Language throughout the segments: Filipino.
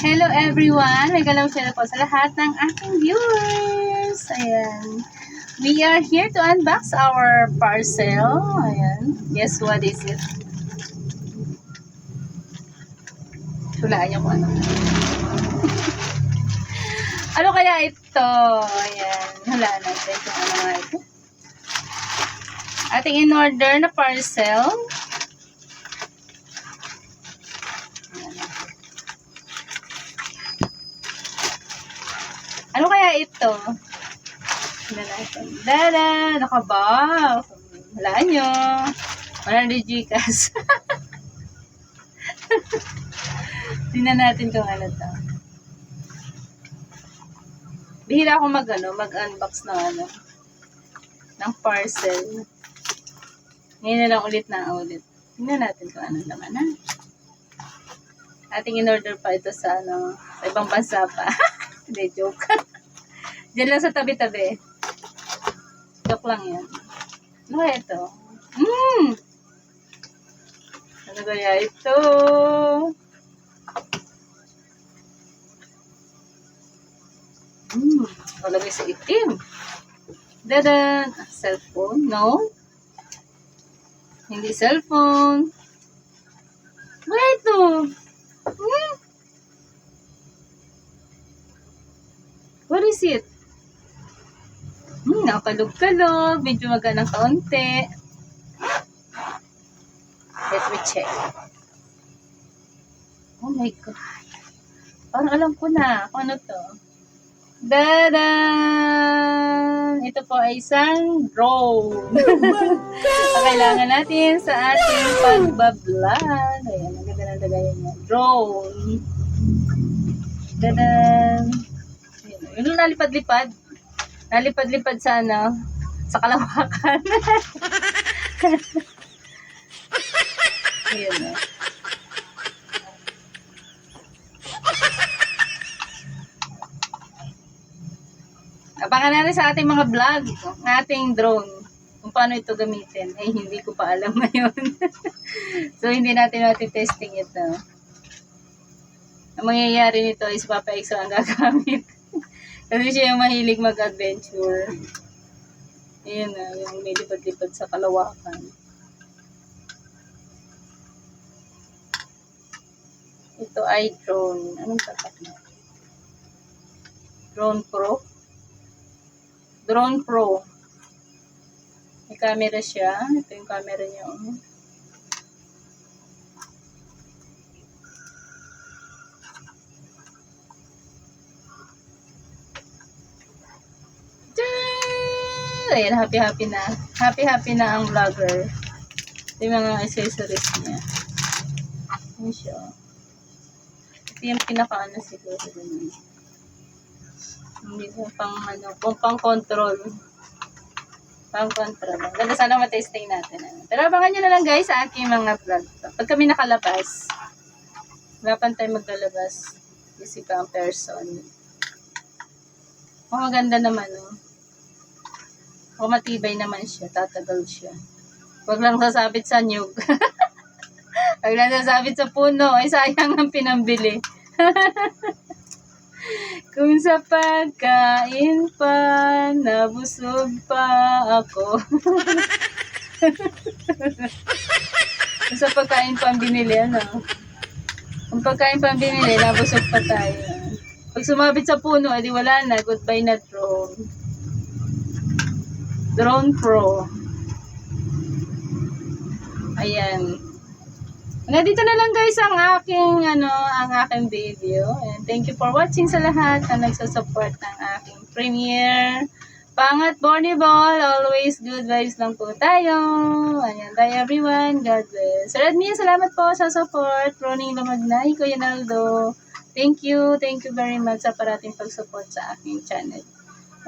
Hello everyone! May galaw siya po sa lahat ng aking viewers. Ayan. We are here to unbox our parcel. Ayan. Guess what is it? Hulaan niyo kung ano. Ano kaya ito? Ayan. Hulaan natin kung ano nga ito. Ating in-order na parcel. Ano kaya ito? Tignan natin. Dada! Nakabox! Walaan nyo. 100 Gcash. Tignan natin kung ano to. Bihira ako mag-unbox ng ng parcel. Ngayon na lang ulit. Tignan natin kung ano naman, ha? Ating in-order pa ito sa sa ibang bansa pa. Hindi, joke. Diyan lang sa tabi-tabi. Joke lang yan. Ano kaya ito? Ano kaya ito? Malagay sa itim. Dadan! Cellphone? No? Hindi cellphone. Wala ito? What is it? Nakakalog-kalog. Medyo maga ng kaunti. Let me check. Oh my God. Parang alam ko na kung ano to. Dadan! Ito po ay isang drone. Kailangan natin sa ating pagbablog. Ayan, ang ganda ng lagayan niya. Drone. Dadan! Yung nalipad-lipad. Nalipad-lipad sa sa kalawakan. Ayan o. Abangan natin sa ating mga vlog, ng ating drone. Kung paano ito gamitin. Ay, hindi ko pa alam ngayon. So, hindi natin testing ito. Ang mangyayari nito is Papa Exo ang gagamit. Kasi siya yung mahilig mag-adventure. Ayan na, yung may lipad-lipad sa kalawakan. Ito ay drone. Anong tatak na? Drone Pro? Drone Pro. May camera siya. Ito yung camera niya. Ayan, happy-happy na. Happy-happy na ang vlogger. Ito yung mga accessories niya. Ayan siya. Ito yung pinaka siguro. Hindi ko pang control. Pang control. Ganda, sana matesting natin. Pero abangan nyo na lang guys sa aking mga vlog. Pag kami nakalabas, wala tayo maglalabas. Isip ka ang person. Maganda naman, matibay naman siya, tatagal siya. Huwag lang sasabit sa nyug. Huwag lang sasabit sa puno, ay sayang ang pinambili. Kung sa pagkain pa, nabusog pa ako. Kung sa pagkain pa ang binili, Kung pagkain pa ang binili, nabusog pa tayo. Pag sumabit sa puno, edi wala na, goodbye na drone. Drone Pro. Ayan. Hanggang dito na lang guys ang aking video. And thank you for watching sa lahat na nagsusupport ng aking premiere. Pangat Borniball, always good vibes lang po tayo. Ayan, bye everyone. God bless. Sir Admin, salamat po sa support. Roning Lamagnay, Kuya Naldo. Thank you very much sa parating pag-support sa aking channel.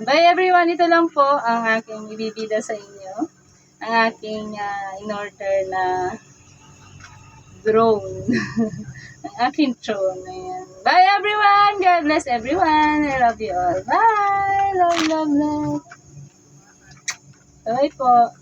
Bye everyone, ito lang po ang aking ibibida sa inyo. Ang aking in-order na drone. Ang aking drone. Ayan. Bye everyone! God bless everyone! I love you all. Bye! Love. Bye po.